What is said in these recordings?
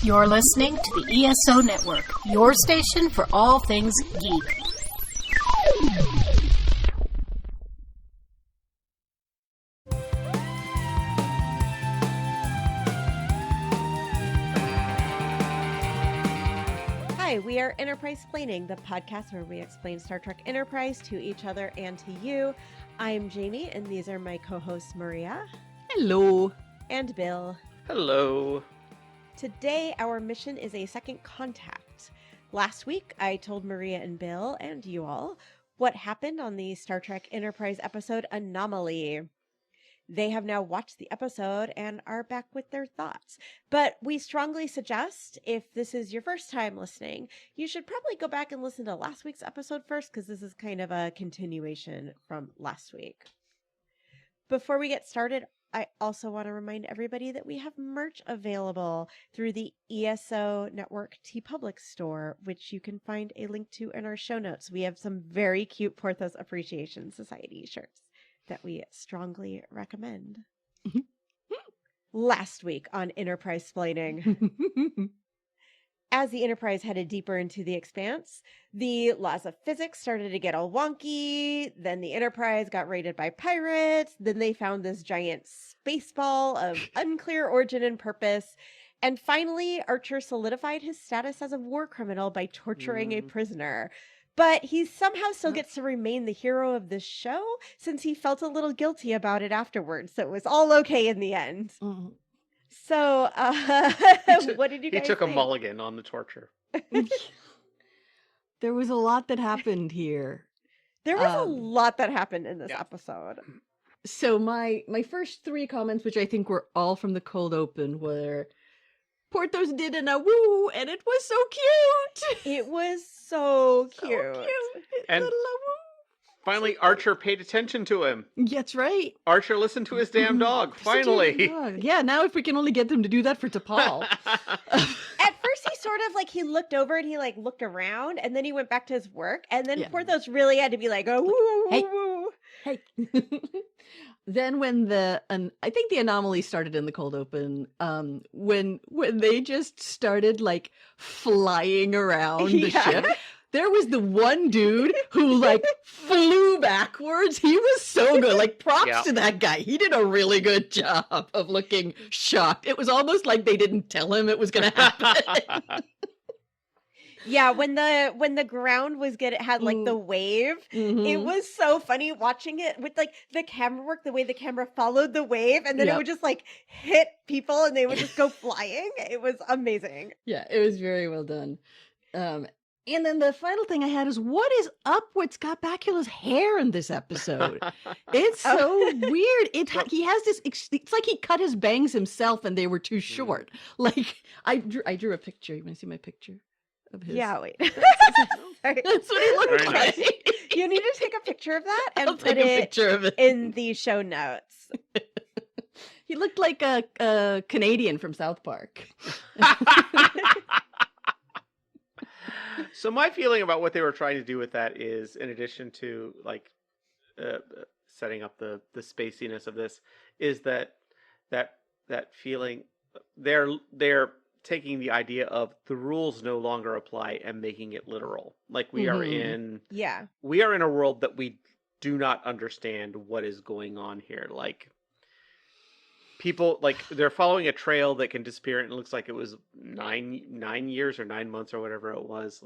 You're listening to the ESO Network, your station for all things geek. Hi, we are Enterprise Splaining, the podcast where we explain Star Trek Enterprise to each other and to you. I'm Jamie, and these are my co-hosts Maria. Hello. And Bill. Hello. Today, our mission is a second contact. Last week, I told Maria and Bill, and you all, what happened on the Star Trek Enterprise episode Anomaly. They have now watched the episode and are back with their thoughts. But we strongly suggest, if this is your first time listening, you should probably go back and listen to last week's episode first, because this is kind of a continuation from last week. Before we get started, I also want to remind everybody that we have merch available through the ESO Network TeePublic store, which you can find a link to in our show notes. We have some very cute Porthos Appreciation Society shirts that we strongly recommend. Last week on Enterprise Splaining. As the Enterprise headed deeper into the expanse, the laws of physics started to get all wonky. Then the Enterprise got raided by pirates. Then they found this giant space ball of unclear origin and purpose. And finally, Archer solidified his status as a war criminal by torturing a prisoner. But he somehow still gets to remain the hero of this show, since he felt a little guilty about it afterwards. So it was all okay in the end. Mm-hmm. So, what did you guys He took think? a mulligan on the torture. There was a lot that happened here. There was a lot that happened in this episode. So my first three comments, which I think were all from the cold open, were Porthos did an woo, and it was so cute. It was so cute. So cute. And little woo. Finally, Archer paid attention to him. That's right. Archer listened to his damn dog, finally. Yeah, now if we can only get them to do that for T'Pol. At first, he sort of he looked over and he looked around, and then he went back to his work, and then Porthos really had to be like, oh, woo, woo, hey, woo. Hey. Then when I think the anomaly started in the cold open, when they just started flying around the ship. There was the one dude who flew backwards. He was so good. Props to that guy. He did a really good job of looking shocked. It was almost like they didn't tell him it was going to happen. Yeah, when the ground was had the wave, it was so funny watching it with the camera work, the way the camera followed the wave, and then it would just hit people and they would just go flying. It was amazing. Yeah, it was very well done. And then the final thing I had is, what is up with Scott Bakula's hair in this episode? It's so weird. He has this. It's like he cut his bangs himself, and they were too short. I drew a picture. You want to see my picture of his? Yeah, wait. That's what he looked like. You need to take a picture of that and I'll put take a picture of it in the show notes. He looked like a Canadian from South Park. So my feeling about what they were trying to do with that is, in addition to setting up the spaciness of this, is that feeling they're taking the idea of the rules no longer apply and making it literal. We are in a world that we do not understand what is going on here. People they're following a trail that can disappear, and it looks like it was 9 years or 9 months or whatever it was.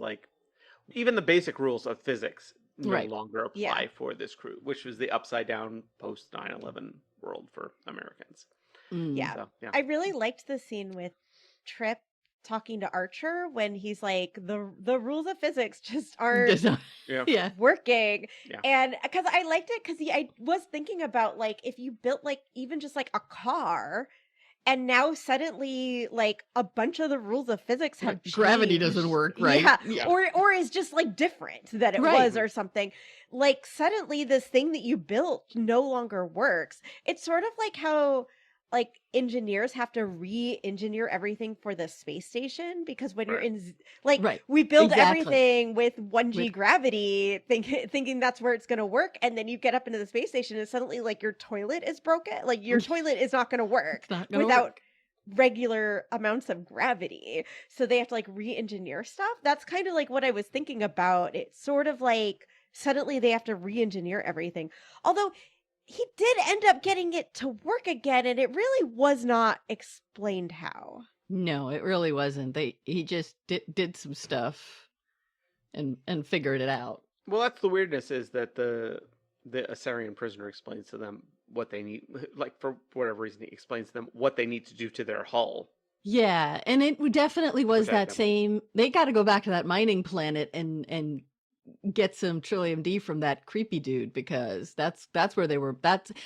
Even the basic rules of physics no longer apply for this crew, which was the upside down post 9/11 world for Americans. Yeah. So, yeah. I really liked the scene with Trip talking to Archer when he's the rules of physics just aren't working. Yeah. And because I liked it, because I was thinking about if you built even just a car, and now suddenly a bunch of the rules of physics have changed. Gravity doesn't work, right? Yeah. Or is just different than it was or something. Suddenly this thing that you built no longer works. It's sort of like how engineers have to re-engineer everything for the space station, because when you're in we build everything with 1G gravity thinking that's where it's going to work, and then you get up into the space station and suddenly your toilet is broken, your toilet is not going to work without regular amounts of gravity. So they have to like re-engineer stuff. That's kind of like what I was thinking about. It's sort of like suddenly they have to re-engineer everything. Although he did end up getting it to work again, and it really was not explained how. No, it really wasn't. He just did some stuff and figured it out. Well, that's the weirdness, is that the Assyrian prisoner explains to them what they need, like for whatever reason he explains to them what they need to do to their hull. Yeah, and it definitely was Protect that them. same. They got to go back to that mining planet and get some Trillium D from that creepy dude, because that's where they were.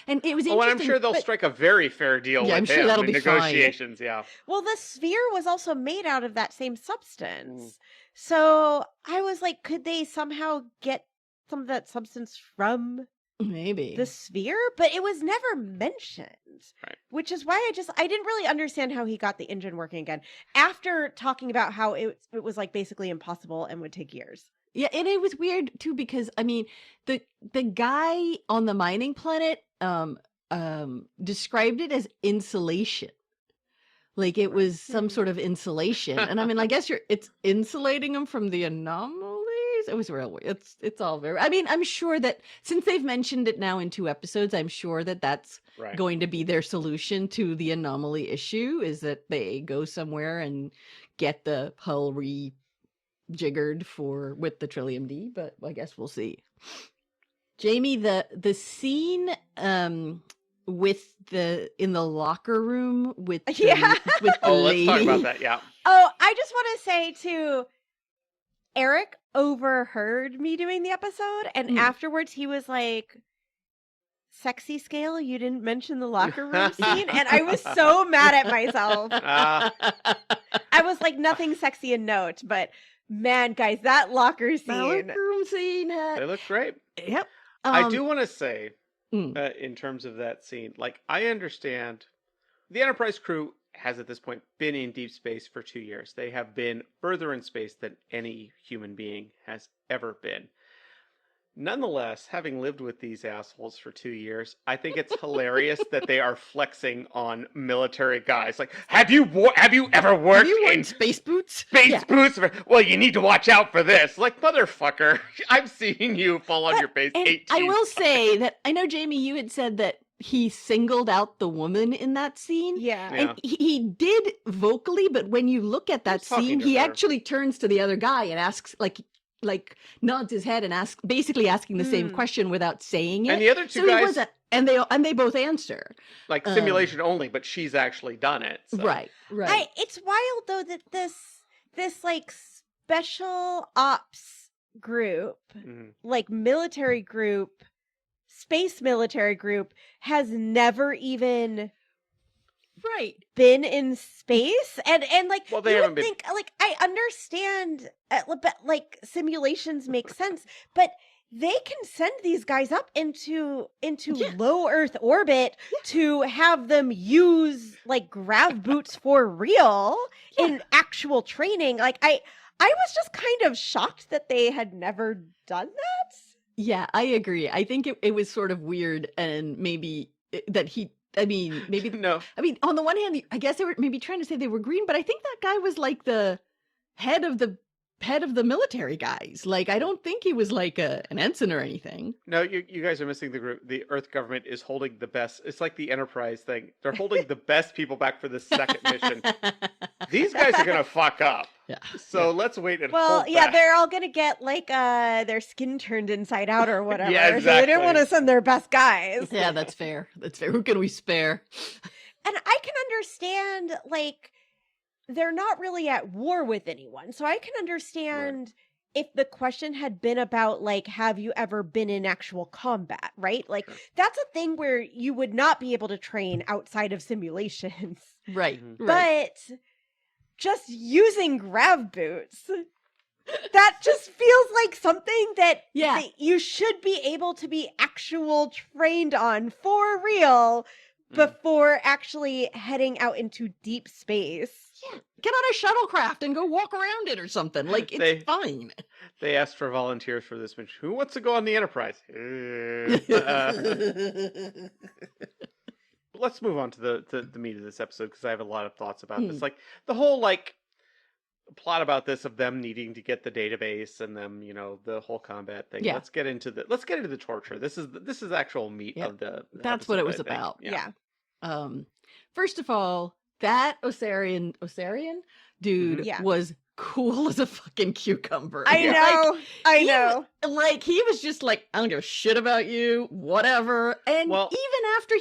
And it was interesting. Oh, and I'm sure they'll strike a very fair deal with I'm sure him that'll in be fine. negotiations. Yeah. Well, the sphere was also made out of that same substance. So I was like, could they somehow get some of that substance from Maybe the sphere? But it was never mentioned. Right. Which is why I didn't really understand how he got the engine working again after talking about how it was like basically impossible and would take years. Yeah, and it was weird too, because I mean, the guy on the mining planet described it as insulation. Like it was some sort of insulation. And I mean, I guess it's insulating them from the anomalies. It was real weird. It's all very, I mean, I'm sure that since they've mentioned it now in 2 episodes, I'm sure that that's Right. going to be their solution to the anomaly issue, is that they go somewhere and get the hull jiggered with the Trillium D, but I guess we'll see. Jamie, the scene with in the locker room with the, Yeah. with the Let's talk lady. about that. Yeah. Oh, I just want to say too, Eric overheard me doing the episode, and afterwards he was like, "Sexy scale, you didn't mention the locker room scene," and I was so mad at myself. I was like, nothing sexy in note, but man, guys, that locker scene. The locker room scene. They look great. Yep. I do want to say, in terms of that scene, like, I understand the Enterprise crew has at this point been in deep space for 2 years. They have been further in space than any human being has ever been. Nonetheless, having lived with these assholes for 2 years, I think it's hilarious that they are flexing on military guys. Like, have you ever worked in space boots? Space boots? Well, you need to watch out for this. Like, motherfucker, I've seen you fall on your face 18 I will say that I know, Jamie, you had said that he singled out the woman in that scene. Yeah. And he did vocally, but when you look at that scene, he actually turns to the other guy and asks, like nods his head and basically asking the same question without saying it. And the other two guys, and they both answer. Like, simulation only, but she's actually done it. So. Right. It's wild though that this like special ops group, like military group, space military group, has never even been in space, and like, well, they you haven't would think, like, I understand, but like simulations make sense, but they can send these guys up into low Earth orbit to have them use like grav boots for real in actual training. Like, I was just kind of shocked that they had never done that. Yeah, I agree. I think it was sort of weird, and maybe that No. I mean, on the one hand, I guess they were maybe trying to say they were green, but I think that guy was like the head of the military guys. Like, I don't think he was like an ensign or anything. No, you guys are missing the group. The Earth government is holding the best. It's like the Enterprise thing. They're holding the best people back for the second mission. These guys are gonna fuck up. Yeah. So let's wait and Well, hold yeah, back. they're all gonna get like their skin turned inside out or whatever. Yeah, So they didn't exactly. want to send their best guys. Yeah, that's fair. That's fair. Who can we spare? And I can understand, like, they're not really at war with anyone. So I can understand if the question had been about, like, have you ever been in actual combat, right? Like, that's a thing where you would not be able to train outside of simulations. Right. But just using grav boots, that just feels like something that you should be able to be actual trained on for real before actually heading out into deep space. Yeah. Get on a shuttlecraft and go walk around it or something. Like, it's fine. They asked for volunteers for this mission. Who wants to go on the Enterprise? let's move on to the meat of this episode, because I have a lot of thoughts about this. Mm. Like the whole like plot about this of them needing to get the database and them, the whole combat thing. Yeah. Let's get into the torture. This is the actual meat Yeah. of the That's what episode, it was I think. about. Yeah. First of all, that Osarian dude Yeah. was cool as a fucking cucumber. I know. I know. Like he was just like, I don't give a shit about you, whatever. And Well- even after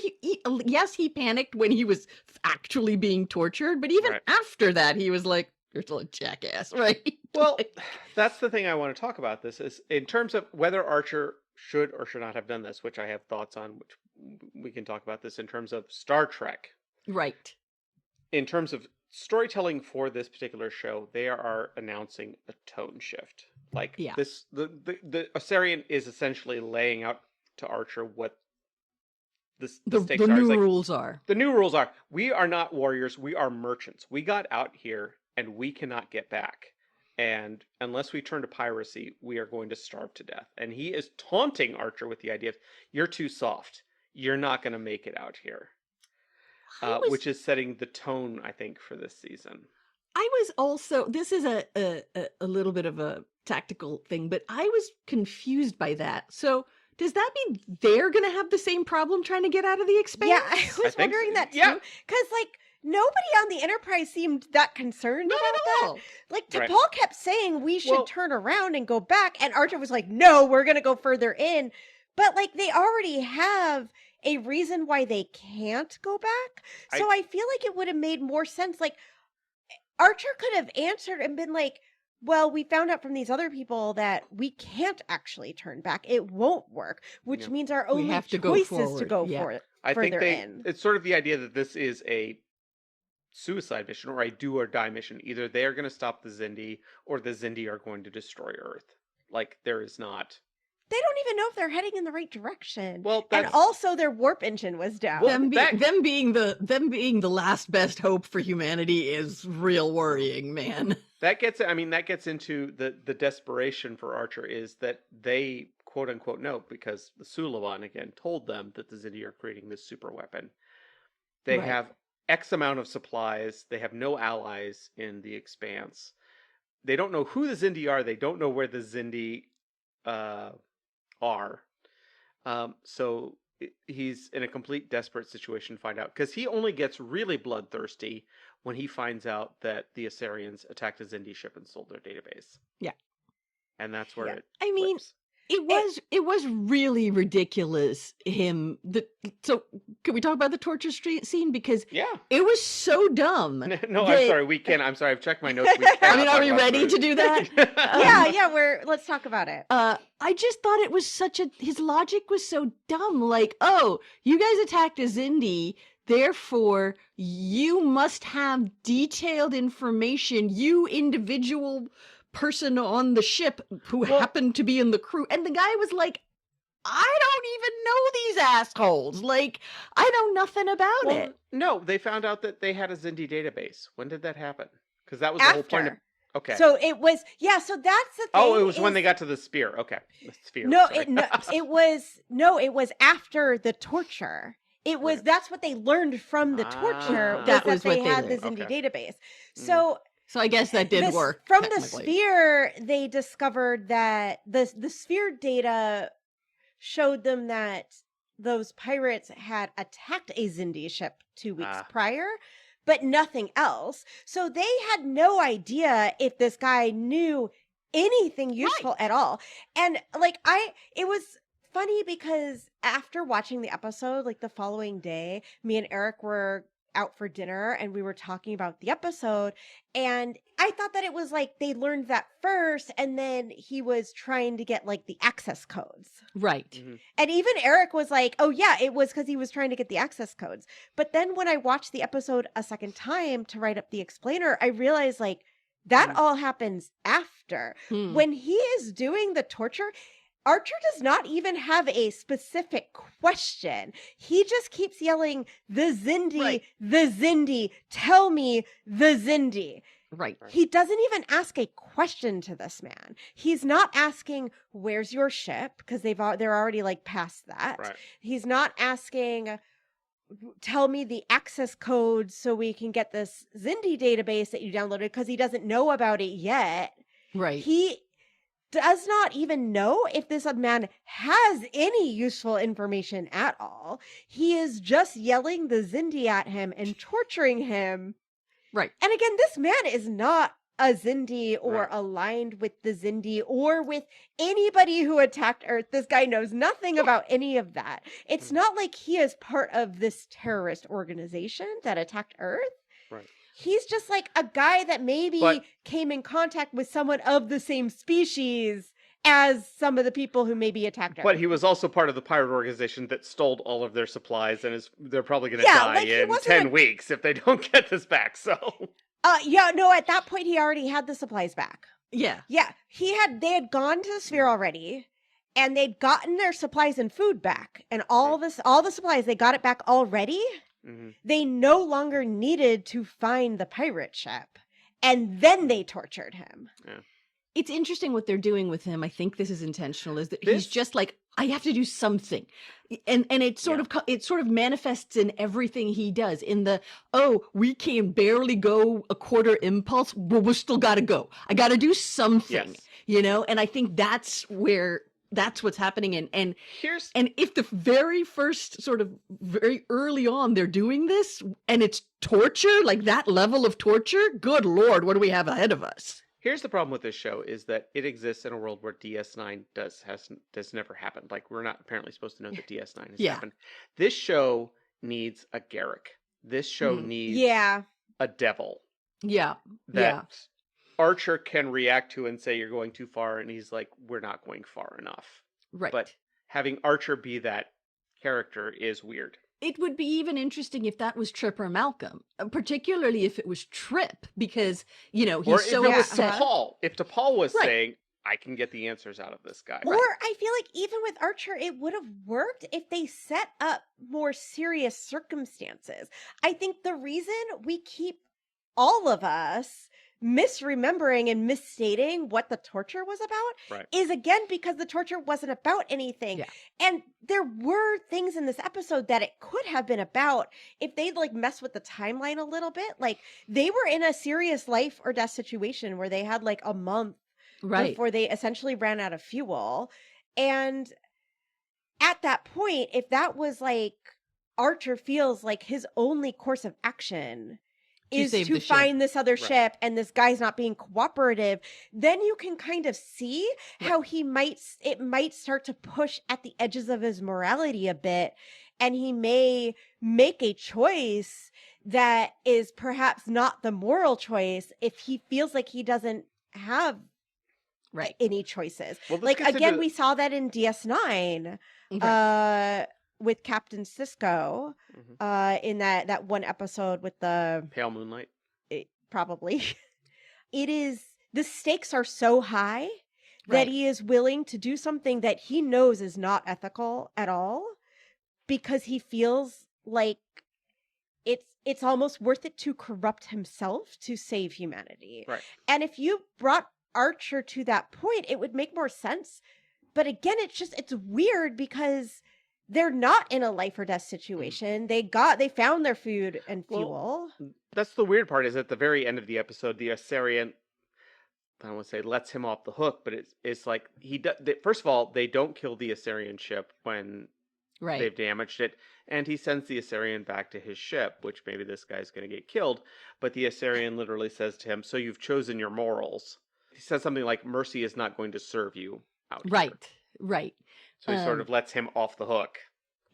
he panicked when he was actually being tortured, but even Right. after that, he was like, you're still a jackass, right? Well, Like, that's the thing I want to talk about. This is in terms of whether Archer should or should not have done this, which I have thoughts on. Which we can talk about this in terms of Star Trek. right. In terms of storytelling for this particular show, they are announcing a tone shift. Like Yeah. this, the Osarian is essentially laying out to Archer what the stakes The are. It's new like, rules are. the new rules are: we are not warriors, we are merchants. We got out here and we cannot get back. And unless we turn to piracy, we are going to starve to death. And he is taunting Archer with the idea of, you're too soft. You're not going to make it out here. Which is setting the tone, I think, for this season. I was also, this is a little bit of a tactical thing, but I was confused by that. So does that mean they're going to have the same problem trying to get out of the Expanse? Yeah, I was think wondering so. that too. Yeah. Because, like, nobody on the Enterprise seemed that concerned Not about at that. all. Like, Right. T'Pol kept saying we should Well- turn around and go back, and Archer was like, no, we're going to go further in. But, like, they already have a reason why they can't go back. So I feel like it would have made more sense. Like, Archer could have answered and been like, well, we found out from these other people that we can't actually turn back. It won't work, which Yeah. means our We only have to go choice is to forward. go Yeah. for it. I think Further in. it's sort of the idea that this is a suicide mission or a do or die mission. Either they are going to stop the Xindi or the Xindi are going to destroy Earth. Like, there is not. They don't even know if they're heading in the right direction. Well, and that's also their warp engine was down. Well, Them being the last best hope for humanity is real worrying, man. that gets into the desperation for Archer is that they quote unquote know, because the Suliban again told them that the Xindi are creating this super weapon. They Right. have X amount of supplies. They have no allies in the Expanse. They don't know who the Xindi are. They don't know where the Xindi are. So he's in a complete desperate situation to find out, because he only gets really bloodthirsty when he finds out that the Asarians attacked a Xindi ship and stole their database. Yeah. And that's where Yeah. it I mean, flips. it was really ridiculous. So can we talk about the torture scene, because Yeah. it was so dumb. No, I'm They- sorry. We can. I'm sorry. I've checked my notes. We I cannot mean, are talk we about ready this. to do that? yeah, let's talk about it. I just thought it was his logic was so dumb. Like, oh, you guys attacked a Xindi, therefore you must have detailed information, you individual person on the ship who happened to be in the crew. And the guy was like, I don't even know these assholes. Like, I know nothing about Well, it. no, they found out that they had a Xindi database. When did that happen? Because that was the whole point of. After. Okay. So it was, so that's the thing. Oh, it was when is- they got to the spear. Okay, the sphere. No, sorry. it was after the torture. It was Right. that's what they learned from the torture. Ah. That was was that what they they had the learned. Xindi Okay. database. Mm. So So I guess that did work. From the technically. sphere, they discovered that the sphere data showed them that those pirates had attacked a Xindi ship 2 weeks Ah. prior, but nothing else. So they had no idea if this guy knew anything useful at all. And like it was funny because after watching the episode, like the following day, me and Eric were out for dinner and we were talking about the episode, and I thought that it was like they learned that first and then he was trying to get like the access codes. Right. Mhm. And even Eric was like, oh yeah, it was because he was trying to get the access codes. But then when I watched the episode a second time to write up the explainer, I realized like that Mm. all happens after. Hmm. When he is doing the torture, Archer does not even have a specific question. He just keeps yelling, the Xindi, Right. the Xindi, tell me the Xindi. Right. He doesn't even ask a question to this man. He's not asking, where's your ship? Because they're already like past that. Right. He's not asking, tell me the access code so we can get this Zindi database that you downloaded, because he doesn't know about it yet. Right. He does not even know if this man has any useful information at all. He is just yelling the Zindi at him and torturing him. Right. And again, this man is not a Zindi or Right. aligned with the Zindi or with anybody who attacked Earth. This guy knows nothing about any of that. It's not like he is part of this terrorist organization that attacked Earth. Right. He's just like a guy that maybe But- came in contact with someone of the same species as some of the people who maybe attacked Earth. But he was also part of the pirate organization that stole all of their supplies, and they're probably going to Yeah, die like, he in wasn't 10 a- weeks if they don't get this back. So Yeah, no, at that point he already had the supplies back. Yeah. Yeah, they had gone to the sphere already, and they'd gotten their supplies and food back, and all the supplies, they got it back already. Mhm. They no longer needed to find the pirate ship, and then they tortured him. It's interesting what they're doing with him. I think this is intentional, is that he's This- just like, I have to do something. And it sort of manifests in everything he does. In the, we can barely go a quarter impulse, but we still gotta go. I gotta do something. Yes. And I think that's what's happening. And Here's if the very first sort of very early on they're doing this and it's torture, like that level of torture, good Lord, what do we have ahead of us? Here's the problem with this show is that it exists in a world where DS9 does never happened. Like, we're not apparently supposed to know that DS9 has Yeah. happened. This show needs a Garrick. This show needs Yeah. a devil Yeah. that Archer can react to and say you're going too far, and he's like, we're not going far enough. Right. But having Archer be that character is weird. It would be even interesting if that was Trip or Malcolm, particularly if it was Trip, because, he's Or if so it was upset. T'Pol. If T'Pol was Right. saying, I can get the answers out of this guy. Or I feel like even with Archer, it would have worked if they set up more serious circumstances. I think the reason we keep all of us misremembering and misstating what the torture was about is again because the torture wasn't about anything. Yeah. And there were things in this episode that it could have been about if they'd like mess with the timeline a little bit. Like, they were in a serious life or death situation where they had like a month before they essentially ran out of fuel. And at that point, if that was like Archer feels like his only course of action is save to the ship. find this other Right. ship, and this guy's not being cooperative, then you can kind of see how it might start to push at the edges of his morality a bit, and he may make a choice that is perhaps not the moral choice if he feels like he doesn't have any choices. Well, this Like, gets again, into- we saw that in DS9 with Captain Sisko in that one episode with the Pale Moonlight. probably. The stakes are so high that he is willing to do something that he knows is not ethical at all, because he feels like it's almost worth it to corrupt himself to save humanity. Right. And if you brought Archer to that point, it would make more sense. But again, it's weird because they're not in a life or death situation. They found their food and fuel. That's the weird part, is at the very end of the episode, the Assyrian, I don't want to say lets him off the hook, but it's like first of all, they don't kill the Assyrian ship when they've damaged it, and he sends the Assyrian back to his ship, which maybe this guy's going to get killed, but the Assyrian literally says to him, so you've chosen your morals. He says something like, mercy is not going to serve you out here. Right. So he sort of lets him off the hook.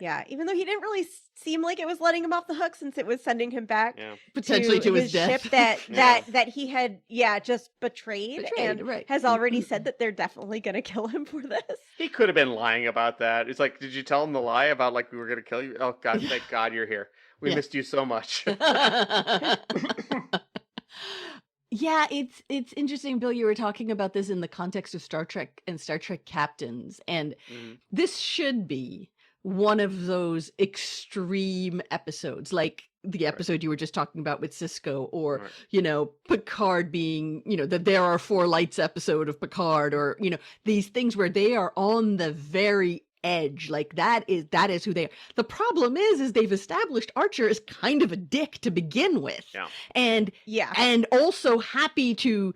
Yeah, even though he didn't really seem like it was letting him off the hook, since it was sending him back Potentially to his death. ship that he had just betrayed and has already said that they're definitely going to kill him for this. He could have been lying about that. It's like, did you tell him the lie about like we were going to kill you? Oh God, thank God you're here. We missed you so much. Yeah, it's interesting, Bill. You were talking about this in the context of Star Trek and Star Trek captains, and this should be one of those extreme episodes, like the episode you were just talking about with Cisco, or Picard being, the There Are Four Lights episode of Picard, or these things where they are on the very edge. Like that is who they are. The problem is they've established Archer as kind of a dick to begin with. Yeah. And also happy to,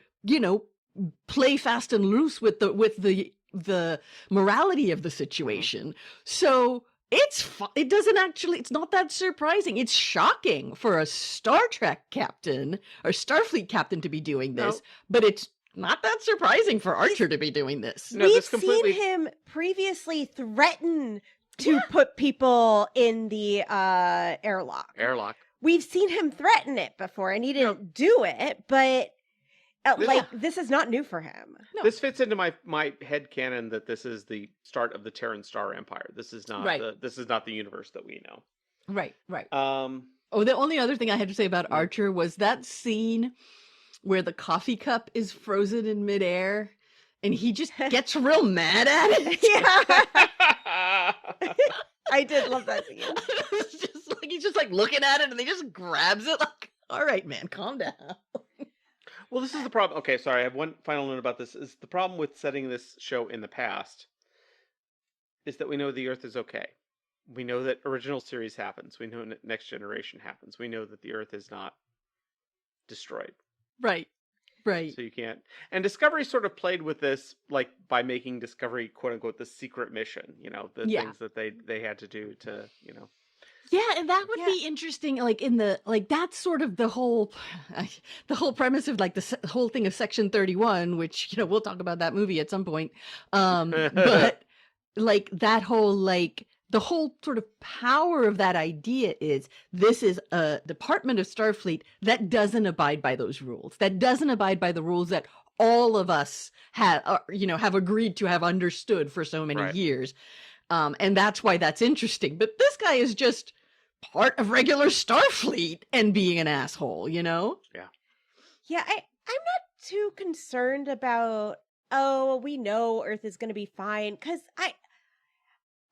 play fast and loose with the morality of the situation. So it's not that surprising. It's shocking for a Star Trek captain or Starfleet captain to be doing this, but it's not that surprising for Archer to be doing this. No, We've seen him previously threaten to put people in the airlock. We've seen him threaten it before, and he didn't do it, but this is not new for him. No. This fits into my headcanon that this is the start of the Terran Star Empire. This is not this is not the universe that we know. Right. The only other thing I had to say about Archer was that scene where the coffee cup is frozen in midair and he just gets real mad at it. Yeah. I did love that scene. He's just like looking at it and he just grabs it like, all right, man, calm down. Well, this is the problem. Okay, sorry, I have one final note about this. Is the problem with setting this show in the past is that we know the Earth is okay. We know that original series happens. We know Next Generation happens. We know that the Earth is not destroyed. Right. So you can't. And Discovery sort of played with this, like by making Discovery, quote unquote, the secret mission. Things that they had to do to, Yeah, and that would be interesting. That's sort of the whole premise of the whole thing of Section 31, which we'll talk about that movie at some point. But that whole the whole sort of power of that idea is this is a department of Starfleet that doesn't abide by those rules, that doesn't abide by the rules that all of us have agreed to have understood for so many years. And that's why that's interesting. But this guy is just part of regular Starfleet and being an asshole, Yeah. Yeah, I'm not too concerned about, we know Earth is going to be fine. Because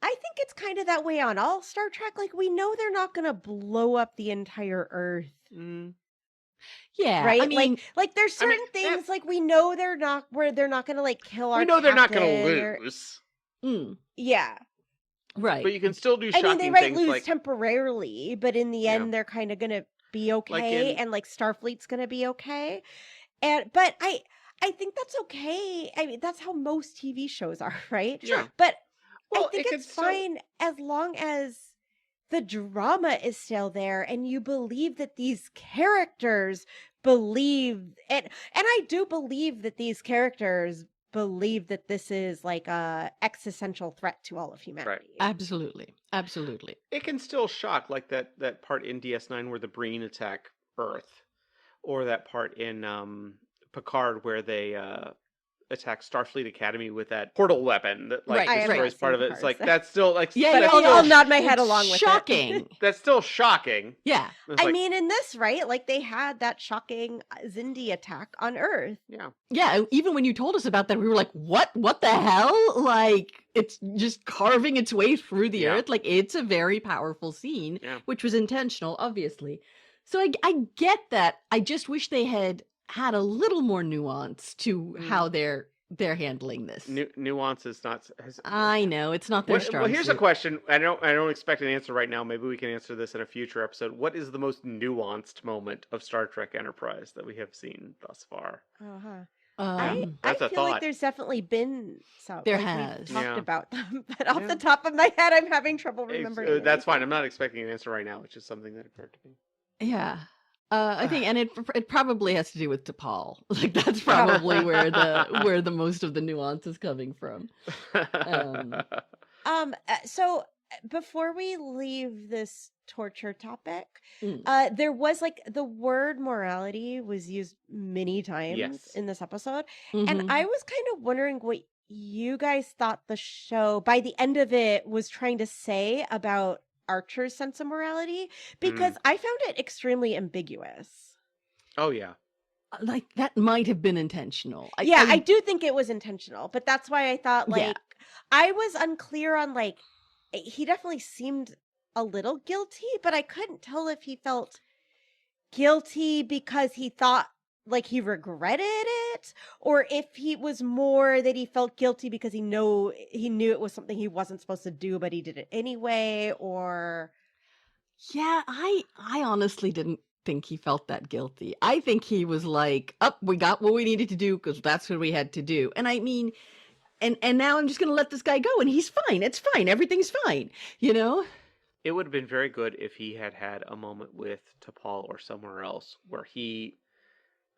I think it's kind of that way on all Star Trek. We know they're not going to blow up the entire Earth. Mm. Yeah. Right? I mean, there's certain things we know they're not going to kill our We know they're not going captain to lose. Yeah. Right. But you can still do shocking things. They might lose temporarily, but in the end, they're kind of going to be okay. And Starfleet's going to be okay. But I think that's okay. I mean, that's how most TV shows are, right? Yeah. But I think it's fine as long as the drama is still there and you believe that these characters believe and I do believe that these characters believe that this is a existential threat to all of humanity. Right. Absolutely. It can still shock, that part in DS9 where the Breen attack Earth, or that part in Picard where they attack Starfleet Academy with that portal weapon that destroys part of it. It's that's still I'll nod my head along with shocking. it. That's still shocking. Yeah. I mean, in this, right? They had that shocking Xindi attack on Earth. Yeah. Yeah. Even when you told us about that, we were like, what the hell? It's just carving its way through the Earth. It's a very powerful scene, which was intentional, obviously. So I get that. I just wish they had a little more nuance to how they're handling this. Nuance is not. I know it's not their strong. Well, here's a question. I don't expect an answer right now. Maybe we can answer this in a future episode. What is the most nuanced moment of Star Trek Enterprise that we have seen thus far? I feel like there's definitely been some. There we've has talked about them, but off the top of my head, I'm having trouble remembering. That's fine. I'm not expecting an answer right now. It's just something that occurred to me. Yeah. I think, and it probably has to do with T'Pol. That's probably where the most of the nuance is coming from. So before we leave this torture topic, there was the word morality was used many times in this episode, and I was kind of wondering what you guys thought the show by the end of it was trying to say about Archer's sense of morality, because I found it extremely ambiguous. Oh yeah. That might have been intentional. I do think it was intentional, but that's why I thought I was unclear on he definitely seemed a little guilty, but I couldn't tell if he felt guilty because he thought like he regretted it, or if he was more that he felt guilty because he knew it was something he wasn't supposed to do, but he did it anyway, or Yeah, I honestly didn't think he felt that guilty. I think he was like, "Up, we got what we needed to do because that's what we had to do." And I mean, and now I'm just going to let this guy go and he's fine. It's fine. Everything's fine, you know? It would have been very good if he had had a moment with T'Pol or somewhere else where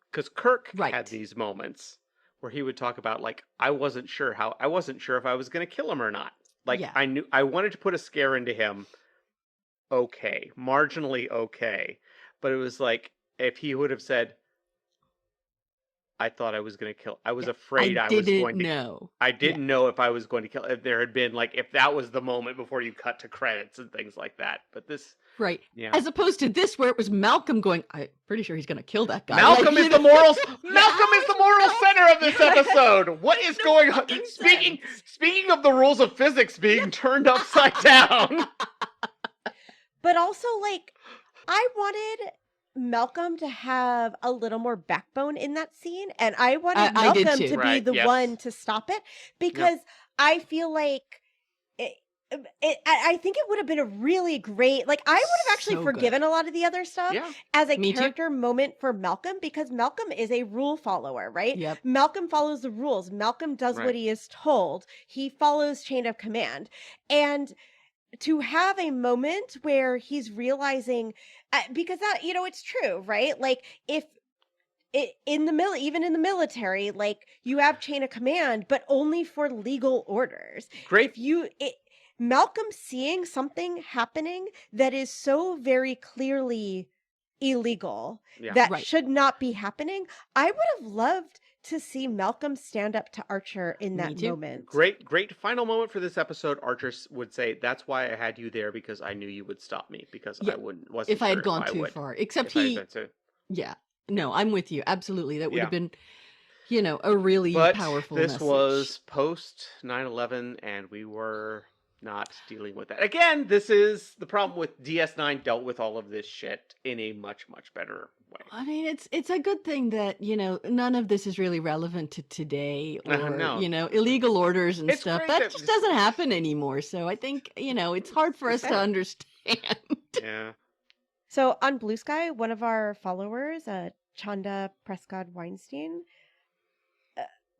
because Kirk had Right. these moments where he would talk about, like, I wasn't sure if I was going to kill him or not. Like, Yeah. I wanted to put a scare into him. Okay, marginally okay. But it was like, if he would have said, I thought I was going to kill, I was afraid I was going to, know. I Yeah. didn't know if I was going to kill, if there had been, like, if that was the moment before you cut to credits and things like that. But this, Right. yeah. As opposed to this where it was Malcolm going, I'm pretty sure he's going to kill that guy. Malcolm Like, is the moral center of this episode. What is going on? fucking Speaking of the rules of physics being turned upside down. but also like I wanted Malcolm to have a little more backbone in that scene, and I wanted I did Malcolm too. to be Right, the yes. one to stop it, because I feel like I think it would have been a really great, like I would have actually So forgiven a lot of the other stuff Yeah. as a Me too. character moment for Malcolm, because Malcolm is a rule follower, right? Yep. Malcolm follows the rules. Malcolm does Right. what he is told. He follows chain of command. And to have a moment where he's realizing, because that, it's true, right? Like if even in the military, like you have chain of command, but only for legal orders. Great. Malcolm seeing something happening that is so very clearly illegal, Yeah. that Right. should not be happening. I would have loved to see Malcolm stand up to Archer in Me that too. moment. Great final moment for this episode. Archer would say, "That's why I had you there, because I knew you would stop me, because Yeah, I wasn't If I sure had gone I too would, far. Except if I had he, been too." yeah. No, I'm with you. Absolutely. That would Yeah. have been, a really But powerful this message. was post 9/11, and we were not dealing with that. Again, this is the problem with DS9, dealt with all of this shit in a much, much better way. I mean, it's a good thing that, none of this is really relevant to today, or, No. illegal orders and It's stuff. great That that- just doesn't happen anymore. So I think, it's hard for us to fair. understand. Yeah. So on Blue Sky, one of our followers, Chanda Prescott Weinstein,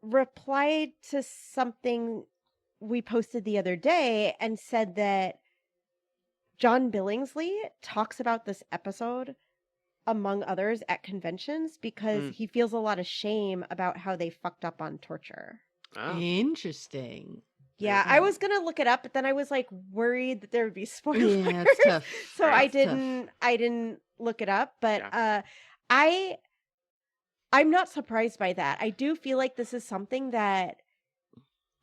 replied to something we posted the other day and said that John Billingsley talks about this episode, among others, at conventions because he feels a lot of shame about how they fucked up on torture. Oh. Interesting. Yeah, I was gonna look it up, but then I was like worried that there would be spoilers. Yeah, it's tough. So I It's tough. didn't look it up, but I'm not surprised by that. I do feel like this is something that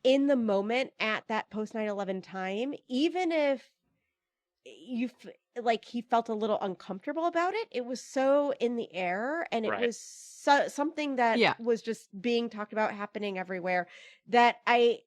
in the moment at that post 9/11 time, even if like he felt a little uncomfortable about it, it was so in the air, and it Right. was something that Yeah. was just being talked about, happening everywhere, that I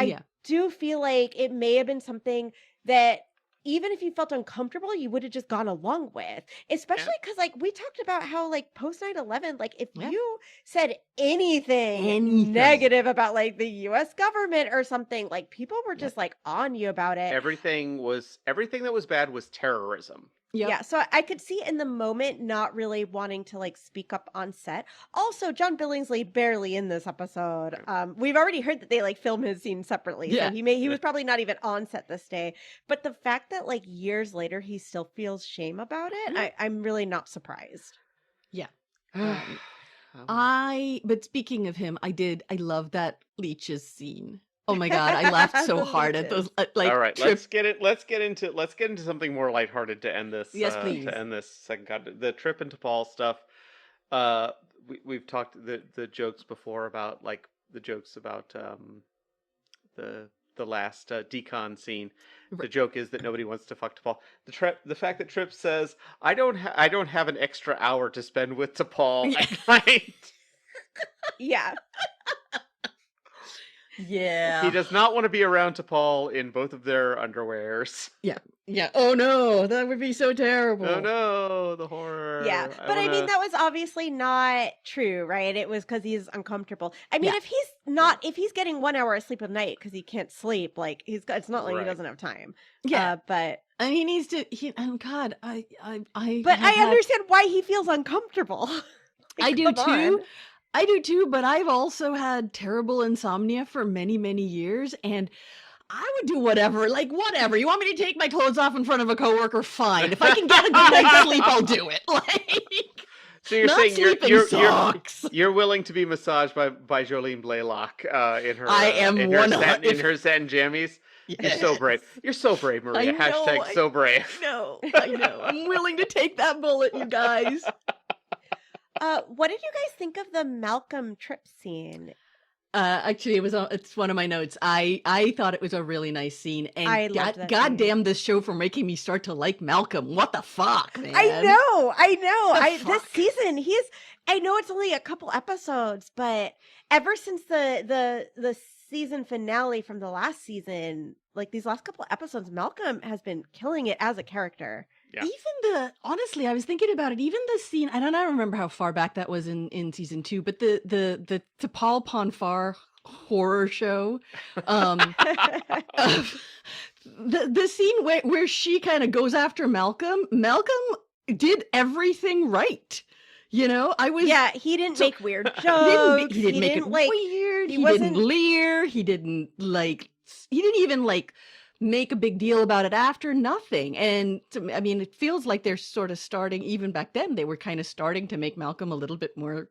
Yeah. do feel like it may have been something that even if you felt uncomfortable, you would have just gone along with. Especially because, like, we talked about how, like, post 9/11, like, if Yeah. you said anything negative about, like, the U.S. government or something, like, people were just, like, on you about it. Everything that was bad was terrorism. Yep. Yeah, so I could see in the moment not really wanting to like speak up on set. Also, John Billingsley barely in this episode. We've already heard that they like film his scene separately, Yeah. so he was probably not even on set this day. But the fact that like years later he still feels shame about it, I'm really not surprised. Yeah. Um, But speaking of him, I love that Leech's scene. Oh my God, I laughed so The hard at those leeches. like all right, trip. let's get into something more lighthearted to end this. Yes, please. To end this second content. The Trip into Paul stuff. We've talked the jokes before about like the jokes about the last decon scene. The Right. joke is that nobody wants to fuck T'Pol. The fact that Trip says, I don't have an extra hour to spend with T'Pol at night. Yeah. Yeah. He does not want to be around T'Pol in both of their underwears. Yeah. Oh no, that would be so terrible. Oh no, the horror. Yeah, but I mean, that was obviously not true, right? It was because he's uncomfortable. I mean, if he's getting 1 hour of sleep a night because he can't sleep, like it's not like he doesn't have time. Yeah, but and he needs to. God, But I understand why he feels uncomfortable. I do too. I do too, but I've also had terrible insomnia for many, many years, and I would do whatever. Whatever. You want me to take my clothes off in front of a coworker? Fine. If I can get a good night's sleep, I'll do it. So you're saying you're willing to be massaged by Jolene Blaylock in her I am in her satin jammies? Yes. You're so brave. You're so brave, Maria. So brave. I know. I'm willing to take that bullet, you guys. What did you guys think of the Malcolm trip scene? Actually, it's one of my notes. I thought it was a really nice scene, and I loved that God scene. damn this show for making me start to like Malcolm. What the fuck, man? I know. This season, I know it's only a couple episodes, but ever since the season finale from the last season, like these last couple episodes, Malcolm has been killing it as a character. Yeah. Honestly, I was thinking about it. Even the scene, I don't remember how far back that was in season 2, but the T'Pol Ponfar horror show, the scene where she kind of goes after Malcolm. Malcolm did everything right. He didn't make weird jokes. He didn't make it weird. He didn't leer. He didn't even make a big deal about it after. Nothing. And it feels like they're sort of starting, even back then, they were kind of starting to make Malcolm a little bit more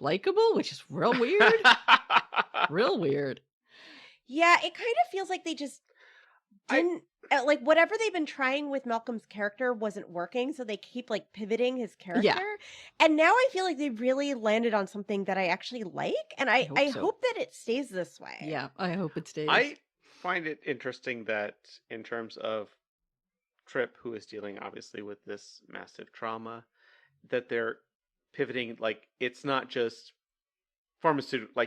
likable, which is real weird. Real weird. Yeah, it kind of feels like they just didn't, whatever they've been trying with Malcolm's character wasn't working, so they keep pivoting his character. Yeah. And now I feel like they've really landed on something that I actually like, and I hope that it stays this way. Yeah, I hope it stays. I find it interesting that in terms of Trip, who is dealing obviously with this massive trauma, that they're pivoting, it's not just pharmaceutical, I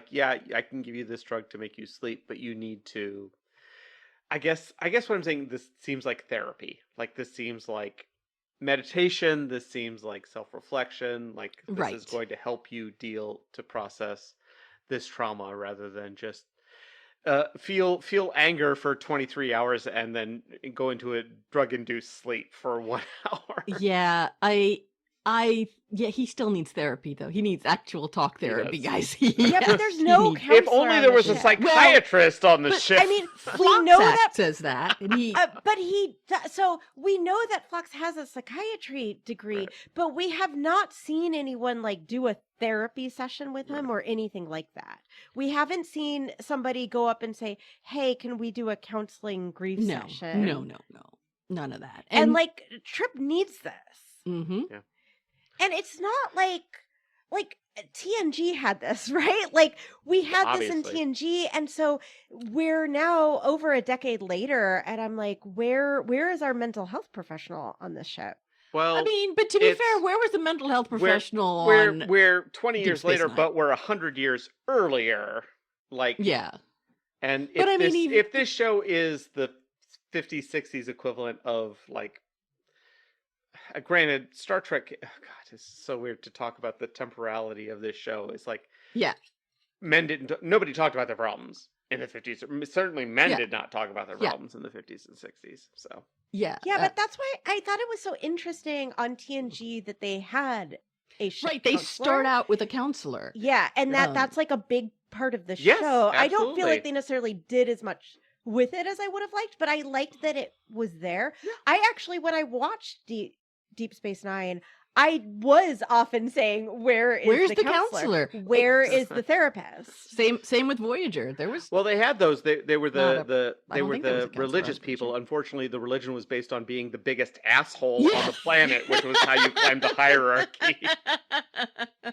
can give you this drug to make you sleep, but you need to, I guess what I'm saying, this seems like therapy. This seems like meditation, this seems like self-reflection, this is going to help you to process this trauma rather than just feel anger for 23 hours and then go into a drug-induced sleep for 1 hour. Yeah, he still needs therapy, though. He needs actual talk therapy, guys. But there's no counselor. If only there was a psychiatrist on the ship. I mean, we know that says that, and so we know that Phlox has a psychiatry degree, right, but we have not seen anyone do a therapy session with him or anything like that. We haven't seen somebody go up and say, "Hey, can we do a counseling grief session?" No, none of that. And Trip needs this. Mm-hmm. Yeah. And it's not like TNG had this, right? We had Obviously. this in TNG, and so we're now over a decade later, and I'm like, where is our mental health professional on this ship? Well, but to be fair, where was the mental health professional we're 20 years Deep Space later, Nine? but we're 100 years earlier. Yeah. And if this show is the 50s, 60s equivalent of granted, Star Trek, oh God, it's so weird to talk about the temporality of this show. It's nobody talked about their problems in the 50s. Certainly men did not talk about their problems in the 50s and 60s. So yeah, but that's why I thought it was so interesting on TNG that they had a ship right. They counselor. start out with a counselor. Yeah, and that's a big part of the show. Yes, I don't feel absolutely. like they necessarily did as much with it as I would have liked, but I liked that it was there. Yeah. I actually, when I watched Deep Space Nine, I was often saying, where's the counselor? Where is the therapist? Same with Voyager. There was they had those. They were the religious on people. Unfortunately, the religion was based on being the biggest asshole on the planet, which was how you climbed the hierarchy.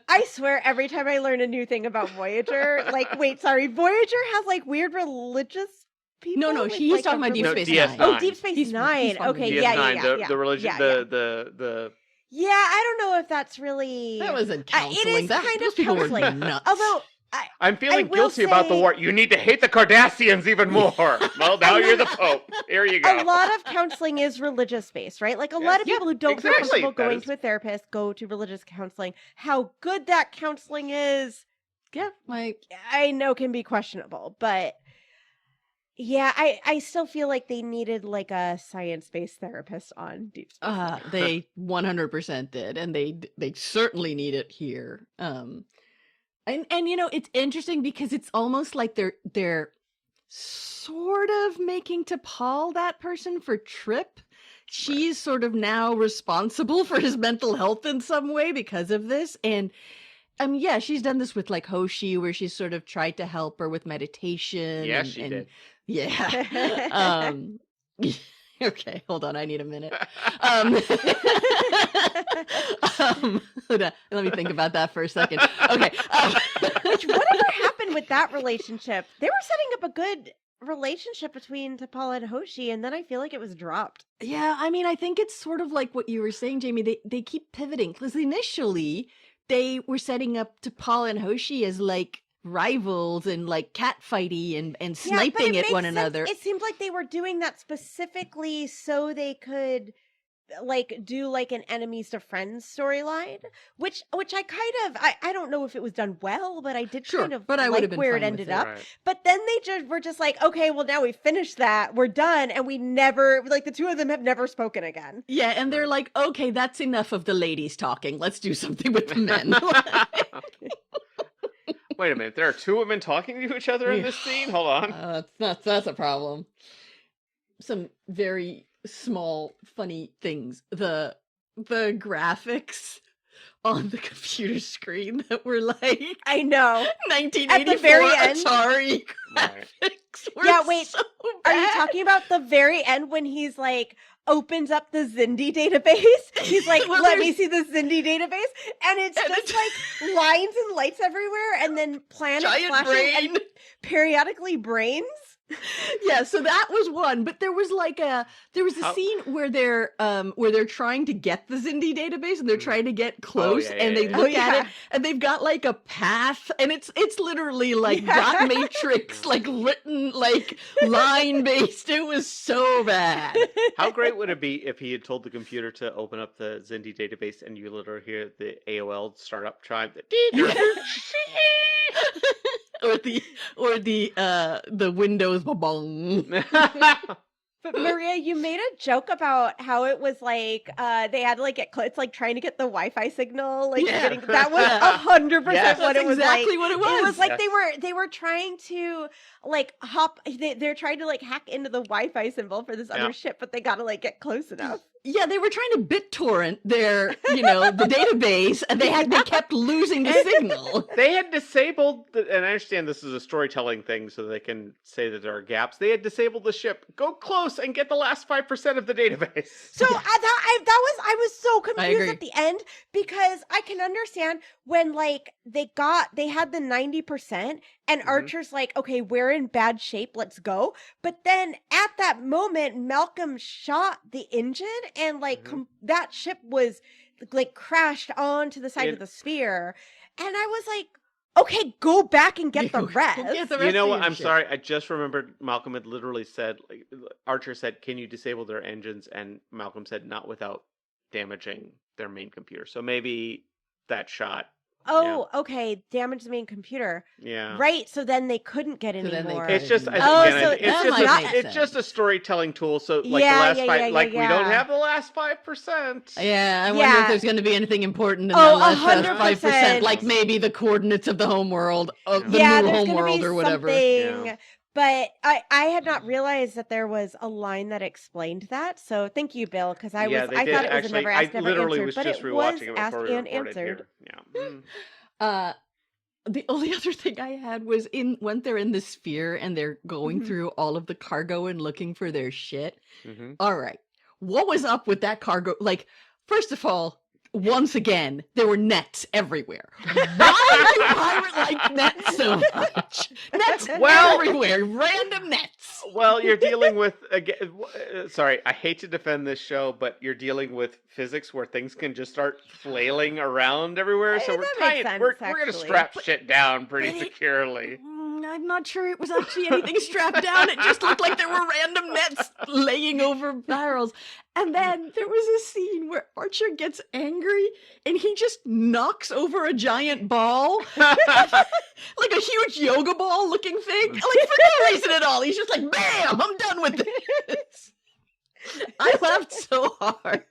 I swear, every time I learn a new thing about Voyager, Voyager has weird religious people? No, he's talking about Deep Space Nine. Oh, Deep Space Nine. Okay, DS9, the religion, the. Yeah, I don't know if that's really. That wasn't counseling. It is kind of people counseling. were nuts. I'm feeling will guilty about the say- war. You need to hate the Cardassians even more. Well, now you're the Pope. Here you go. A lot of counseling is religious-based, right? Like, a lot of Yes. people who don't feel Exactly. comfortable That going is- to a therapist go to religious counseling. How good that counseling is, Yeah, like I know can be questionable, but yeah, I still feel like they needed like a science-based therapist on Deep Space Nine. they 100% did, and they certainly need it here. And you know, it's interesting because it's almost like they're sort of making T'Pol that person for Trip. She's sort of now responsible for his mental health in some way because of this. And yeah, she's done this with like Hoshi, where she's sort of tried to help her with meditation. Yes, she did. Yeah. Okay, hold on. I need a minute. Hold on, let me think about that for a second. Okay. Which, whatever happened with that relationship? They were setting up a good relationship between T'Pol and Hoshi, and then I feel like it was dropped. Yeah, I mean, I think it's sort of like what you were saying, Jamie. They keep pivoting because initially they were setting up T'Pol and Hoshi as like rivals and like catfighty and sniping at one another. It seemed like they were doing that specifically so they could like do like an enemies to friends storyline, which I kind of I don't know if it was done well, but I did Sure, kind of but I would like have been where it fine with ended it. up. Right. But then they were just like, okay, well now we finished that, we're done, and we never like the two of them have never spoken again. Yeah, and they're like, okay, that's enough of the ladies talking. Let's do something with the men. Wait a minute. There are two women talking to each other in this scene? Hold on. That's a problem. Some very small, funny things. The graphics on the computer screen that were like I know. 1984 At the very end. Atari Right. graphics. Were Yeah, wait, so Are you bad. talking about the very end when he's like opens up the Zindi database? He's like, Well, let me there's- see the Zindi database, and it's And just it's- like lines and lights everywhere, and then planets Giant flashing brain. and periodically brains. Yeah, so that was one, but there was like a How- scene where they're trying to get the Zindi database and they're trying to get close yeah, and yeah, they yeah. look Oh, at yeah. it and they've got like a path and it's literally like Yeah. dot matrix, like written like line based. It was so bad. How great would it be if he had told the computer to open up the Zindi database and you literally hear the AOL startup chime? or the Windows ba-bong. But Maria, you made a joke about how it was like they had to like get it's like trying to get the Wi-Fi signal. Like Yeah. that was 100% Yes, what That's it was exactly like. what it was. It was like Yes. they were trying to like hop. They're trying to like hack into the Wi-Fi symbol for this Yeah. other ship, but they got to like get close enough. Yeah, they were trying to BitTorrent their, the database, and they kept losing the signal. They had disabled, and I understand this is a storytelling thing, so they can say that there are gaps. They had disabled the ship. Go close and get the last 5% of the database. So I was so confused agree. at the end because I can understand when like they had the 90% and Archer's like, okay, we're in bad shape, let's go. But then at that moment, Malcolm shot the engine and like that ship was like crashed onto the side of the sphere, and I was like, okay, go back and get the rest. Get the You rest know of what? your I'm shit. sorry. I just remembered Malcolm had literally said, like, Archer said, can you disable their engines? And Malcolm said, not without damaging their main computer. So maybe that shot. Oh, okay, damage the main computer. Yeah. Right, so then they couldn't get So then they any more. couldn't. It's just, Oh, again, so it's that just, might make it's just a storytelling tool. So, like, Yeah, the last yeah, five, yeah, like, we don't yeah. have the last 5%. Yeah, I wonder Yeah. if there's going to be anything important in Oh, that last 100%. 5%, like maybe the coordinates of the home world, of the Yeah, new there's home gonna world be or whatever. something. Yeah. But I had not realized that there was a line that explained that. So thank you, Bill, because I Yeah, thought they it did. was Actually, a never asked, I never literally answered, was but just it rewatching was it asked before we and recorded answered. here. Yeah. The only other thing I had was when they're in the sphere and they're going Mhm. through all of the cargo and looking for their shit. Mm-hmm. All right. What was up with that cargo? Like, first of all, once again, there were nets everywhere. Why do pirate like nets so much? Nets everywhere, random nets. Well, you're dealing with again. Sorry, I hate to defend this show, but you're dealing with physics where things can just start flailing around everywhere. So we're gonna strap shit down pretty securely. I'm not sure it was actually anything strapped down. It just looked like there were random nets laying over barrels. And then there was a scene where Archer gets angry and he just knocks over a giant ball. Like a huge yoga ball looking thing. Like for no reason at all. He's just like, bam, I'm done with this. I laughed so hard.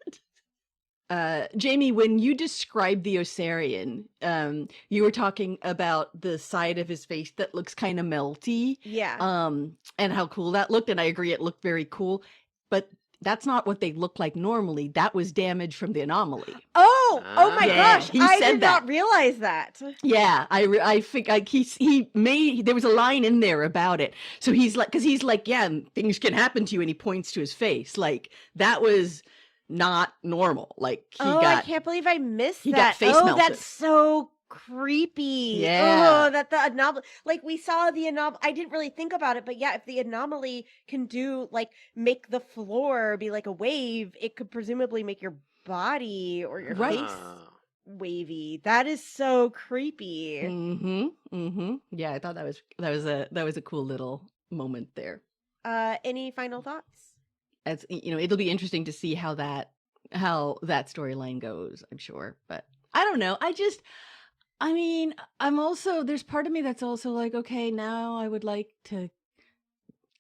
Jamie, when you described the Osarian, you were talking about the side of his face that looks kind of melty. Yeah. And how cool that looked. And I agree, it looked very cool. But that's not what they look like normally. That was damage from the Anomaly. Oh my gosh. I did not that. realize that. Yeah, I think there was a line in there about it. So he's like, because he's like, yeah, things can happen to you. And he points to his face. Like, that was not normal. Like, I can't believe I missed that. Got face melted. That's so creepy. Yeah. Oh, that the Anomaly, like we saw the Anomaly. I didn't really think about it, but yeah, if the Anomaly can do like make the floor be like a wave, it could presumably make your body or your face wavy. That is so creepy. Yeah, I thought that was a cool little moment there. Any final thoughts? As it'll be interesting to see how that storyline goes, I'm sure. But I don't know. I'm also, there's part of me that's also like, okay, now I would like to,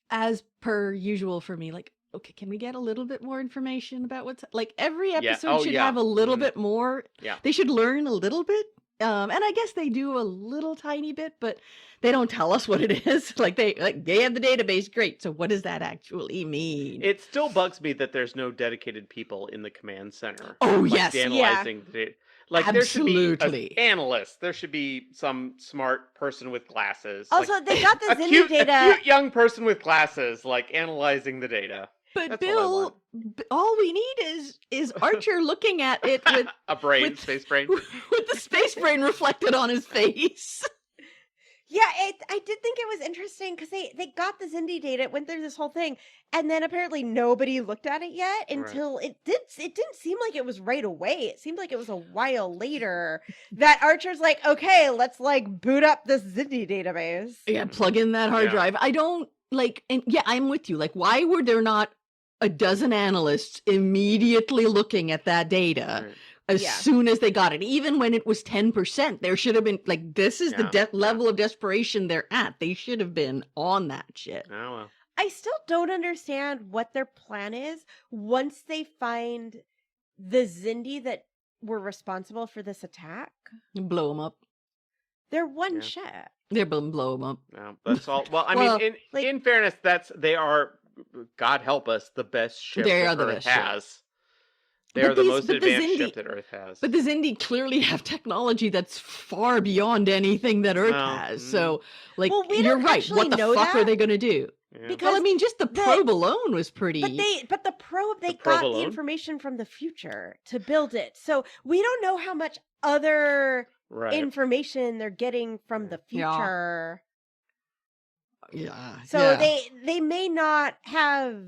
as per usual for me, like, okay, can we get a little bit more information about what's, like, every episode should have a little bit more. Yeah. They should learn a little bit. And I guess they do a little tiny bit, but they don't tell us what it is. Like they have the database, great. So what does that actually mean? It still bugs me that there's no dedicated people in the command center. Oh, like, yes. analyzing the data. Like Absolutely. There should be an analyst. There should be some smart person with glasses. Also, like, they got the Zindi data. A cute young person with glasses, like analyzing the data. But That's Bill, all we need is Archer looking at it with a brain, space brain, with the space brain reflected on his face. Yeah, I did think it was interesting because they got the Zindi data, it went through this whole thing, and then apparently nobody looked at it yet until it didn't seem like it was right away. It seemed like it was a while later that Archer's like, okay, let's like boot up this Zindi database. Yeah, plug in that hard drive. I don't like, and yeah, I'm with you. Like, why were there not a dozen analysts immediately looking at that data? Right. As soon as they got it, even when it was 10%, there should have been, like, this is the level of desperation they're at. They should have been on that shit. Oh, well. I still don't understand what their plan is once they find the Zindi that were responsible for this attack. Blow them up. They're one ship. They're going to blow them up. No, that's all. Well, I mean, in fairness, they are, God help us, the best ship that Earth has. They're the most advanced ship that Earth has. But the Zindi clearly have technology that's far beyond anything that Earth has. So, like, you're right. What the fuck are they going to do? Yeah. Because I mean, just the probe alone was pretty. But the probe, they got the information from the future to build it. So we don't know how much other information they're getting from the future. Yeah. So they may not have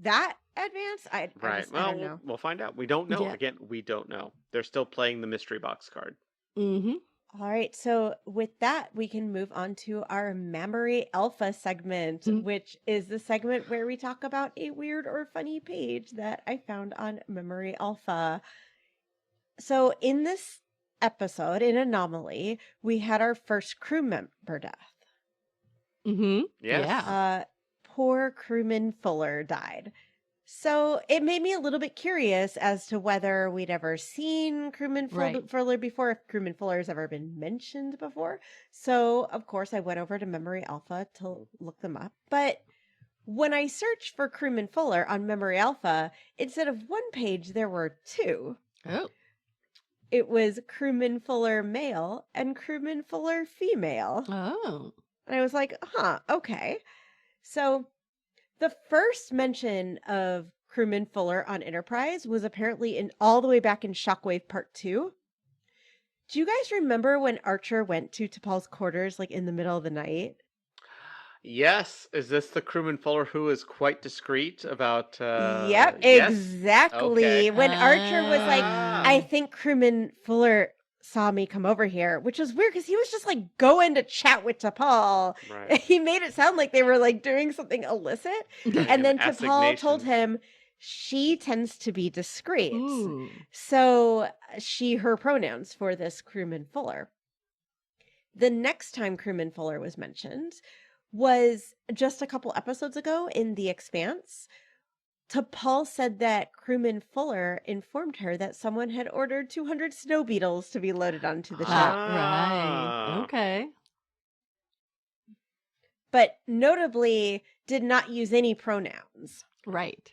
that advanced. I don't know. We'll find out. We don't know. Yeah. Again, we don't know. They're still playing the mystery box card. Mm-hmm. All right. So with that, we can move on to our Mammary Alpha segment, which is the segment where we talk about a weird or funny page that I found on Mammary Alpha. So in this episode, in Anomaly, we had our first crew member death. Mm-hmm. Yes. Yeah. Poor Crewman Fuller died. So it made me a little bit curious as to whether we'd ever seen Crewman Fuller before, if Crewman Fuller has ever been mentioned before. So, of course, I went over to Mammary Alpha to look them up. But when I searched for Crewman Fuller on Mammary Alpha, instead of one page, there were two. Oh. It was Crewman Fuller male and Crewman Fuller female. Oh. And I was like, okay. So the first mention of Crewman Fuller on Enterprise was apparently all the way back in Shockwave Part 2. Do you guys remember when Archer went to T'Pol's quarters like in the middle of the night? Yes. Is this the crewman Fuller who is quite discreet about Yep, yes? exactly. Okay. When Archer was like, I Ah. think Crewman Fuller saw me come over here, which is weird because he was just like going to chat with T'Pol. Right. He made it sound like they were like doing something illicit. And then T'Pol told Assignations. him she tends to be discreet. Ooh. So her pronouns for this Crewman Fuller. The next time Crewman Fuller was mentioned was just a couple episodes ago in The Expanse. T'Pol said that Crewman Fuller informed her that someone had ordered 200 snow beetles to be loaded onto the ship. Right. Okay. But notably did not use any pronouns. Right.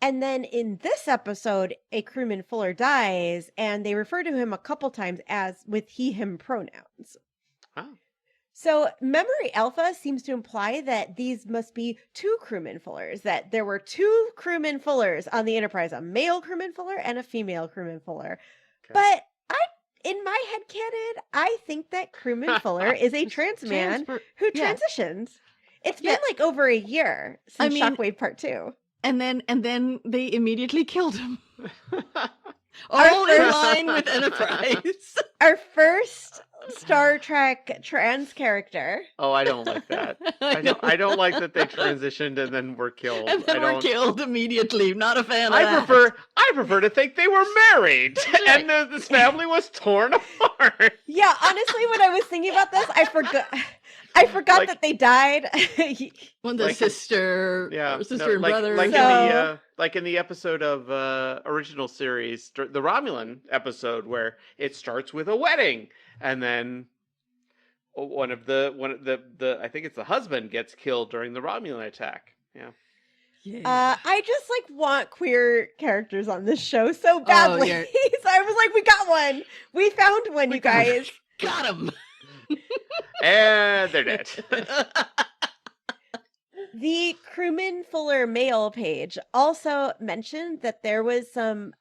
And then in this episode, a Crewman Fuller dies, and they refer to him a couple times as with he, him pronouns. Oh. So Mammary Alpha seems to imply that these must be two Crewman Fullers, that there were two Crewman Fullers on the Enterprise, a male Crewman Fuller and a female Crewman Fuller. Okay. But in my headcanon, I think that Crewman Fuller is a trans man who transitions. It's been like over a year since Shockwave Part 2. And then they immediately killed him. All in line with Enterprise. Our first Star Trek trans character. Oh, I don't like that. I don't like that they transitioned and then were killed. And then were killed immediately. Not a fan of that. I prefer to think they were married and this family was torn apart. Yeah, honestly, when I was thinking about this, I forgot that they died. When the sister and brother. Like in the episode of original series, the Romulan episode, where it starts with a wedding, and then one of the I think it's the husband gets killed during the Romulan attack. Yeah. I just want queer characters on this show so badly. So I was like, we got one. We found one, you guys. Got him. And they're dead. The Crewman Fuller mail page also mentioned that there was some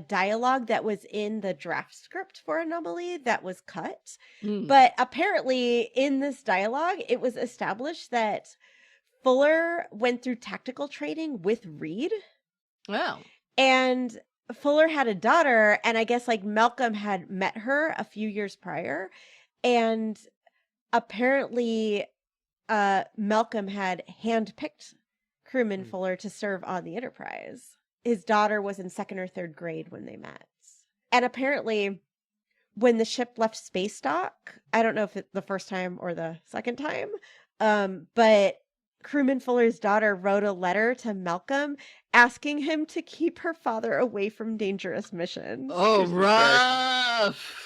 dialogue that was in the draft script for Anomaly that was cut. But apparently in this dialogue, it was established that Fuller went through tactical training with Reed. Wow. And Fuller had a daughter, and I guess Malcolm had met her a few years prior. And apparently Malcolm had handpicked Crewman Fuller to serve on the Enterprise. His daughter was in 2nd or 3rd grade when they met. And apparently when the ship left space dock, I don't know if it's the first time or the second time, but Crewman Fuller's daughter wrote a letter to Malcolm asking him to keep her father away from dangerous missions. Oh, rough.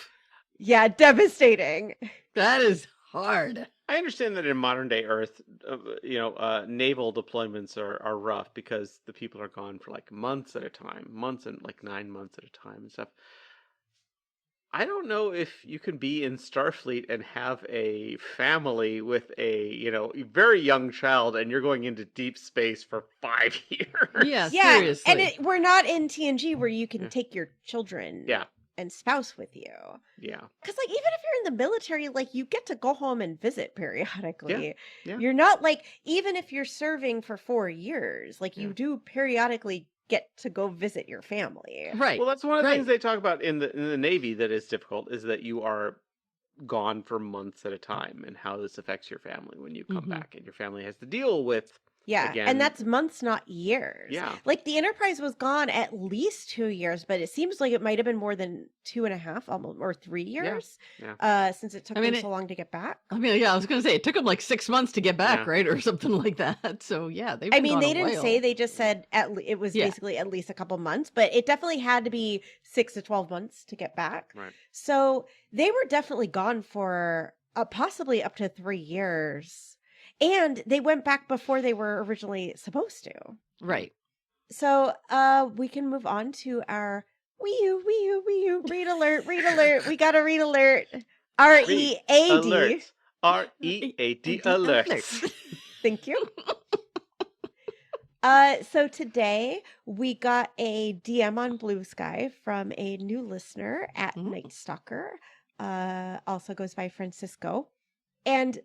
Yeah, devastating. That is hard. I understand that in modern day Earth, naval deployments are rough because the people are gone for months at a time, 9 months at a time and stuff. I don't know if you can be in Starfleet and have a family with a, very young child and you're going into deep space for 5 years. Yeah, seriously. And we're not in TNG where you can take your children and spouse with you. Yeah. Because even if you're in the military, you get to go home and visit periodically. Yeah. You're not even if you're serving for 4 years, you do periodically get to go visit your family. Right. Well, that's one of the things they talk about in the Navy that is difficult is that you are gone for months at a time and how this affects your family when you come back and your family has to deal with and that's months, not years. Yeah. The Enterprise was gone at least 2 years, but it seems like it might have been more than 2.5, almost, or 3 years. Since it took them so long to get back. I was going to say it took them 6 months to get back, right, or something like that. So they've been gone they a didn't while. say. They just said it was basically at least a couple months, but it definitely had to be 6 to 12 months to get back. Right. So they were definitely gone for possibly up to 3 years. And they went back before they were originally supposed to. Right. So we can move on to our Wii U, read alert. We got a read alert. READ. READ alerts. Thank you. So today we got a DM on Blue Sky from a new listener at Night Stalker. Also goes by Francisco. And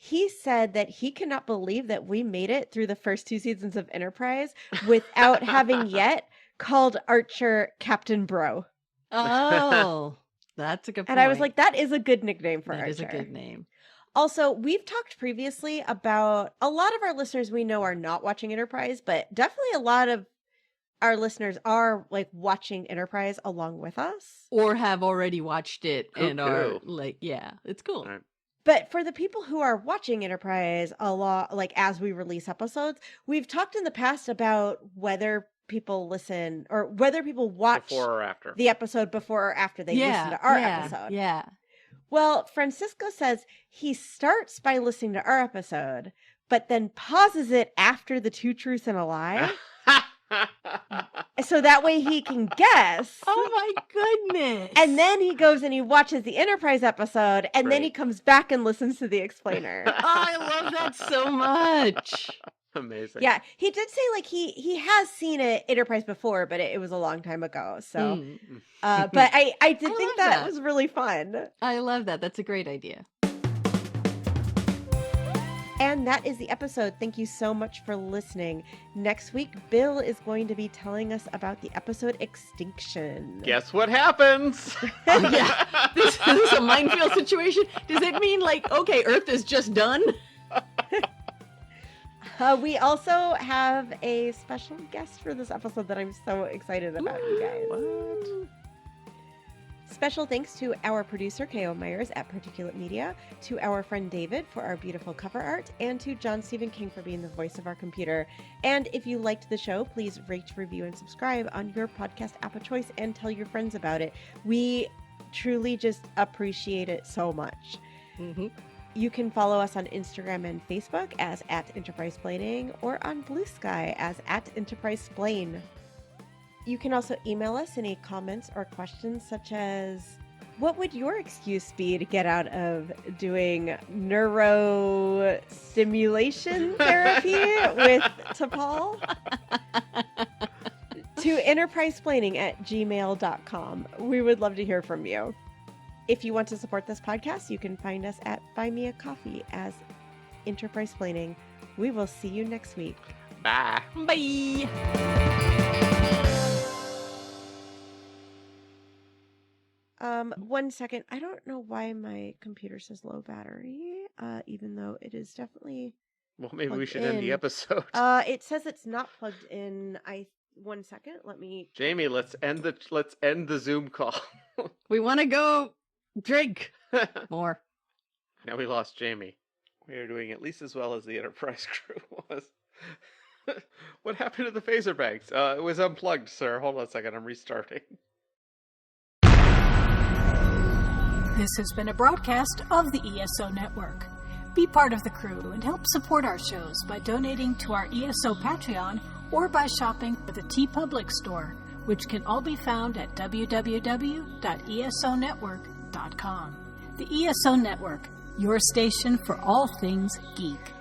he said that he cannot believe that we made it through the first 2 seasons of Enterprise without having yet called Archer Captain Bro. Oh, that's a good point. And I was like, that is a good nickname for Archer. That is a good name. Also, we've talked previously about a lot of our listeners we know are not watching Enterprise, but definitely a lot of our listeners are like watching Enterprise along with us. Or have already watched it and are cool. like, yeah, it's cool. All right. But for the people who are watching Enterprise a lot, like as we release episodes, we've talked in the past about whether people listen or whether people watch Before or after. the episode before or after they listen to our episode. Yeah. Well, Francisco says he starts by listening to our episode, but then pauses it after the 2 Truths and a Lie. So that way he can guess. Oh my goodness. And then he goes and he watches the Enterprise episode, and then he Great. comes back and listens to the Explainer. Oh, I love that so much. Amazing. Yeah, he did say like he has seen it Enterprise before, but it was a long time ago. So, but I did think love that that. was really fun. I love that. That's a great idea. And that is the episode. Thank you so much for listening. Next week, Bill is going to be telling us about the episode Extinction. Guess what happens? Yeah, this is a minefield situation. Does it mean like, okay, Earth is just done? We also have a special guest for this episode that I'm so excited about, you guys. What? Special thanks to our producer, K.O. Myers at Particulate Media, to our friend David for our beautiful cover art, and to John Stephen King for being the voice of our computer. And if you liked the show, please rate, review, and subscribe on your podcast app of choice and tell your friends about it. We truly just appreciate it so much. You can follow us on Instagram and Facebook as @EnterpriseSplaining or on Blue Sky as @EnterpriseSplain. You can also email us any comments or questions such as, what would your excuse be to get out of doing neurostimulation therapy with T'Pol? To enterprisesplaining@gmail.com. We would love to hear from you. If you want to support this podcast, you can find us at Buy Me a Coffee as Enterprise Splaining. We will see you next week. Bye. Bye. 1 second. I don't know why my computer says low battery, even though it is definitely Well, maybe we plugged should end the in. episode. It says it's not plugged in. 1 second. Let me. Jamie, let's end the Zoom call. We want to go drink more. Now we lost Jamie. We are doing at least as well as the Enterprise crew was. What happened to the phaser bags? It was unplugged, sir. Hold on a second. I'm restarting. This has been a broadcast of the ESO Network. Be part of the crew and help support our shows by donating to our ESO Patreon or by shopping at the TeePublic store, which can all be found at www.esonetwork.com. The ESO Network, your station for all things geek.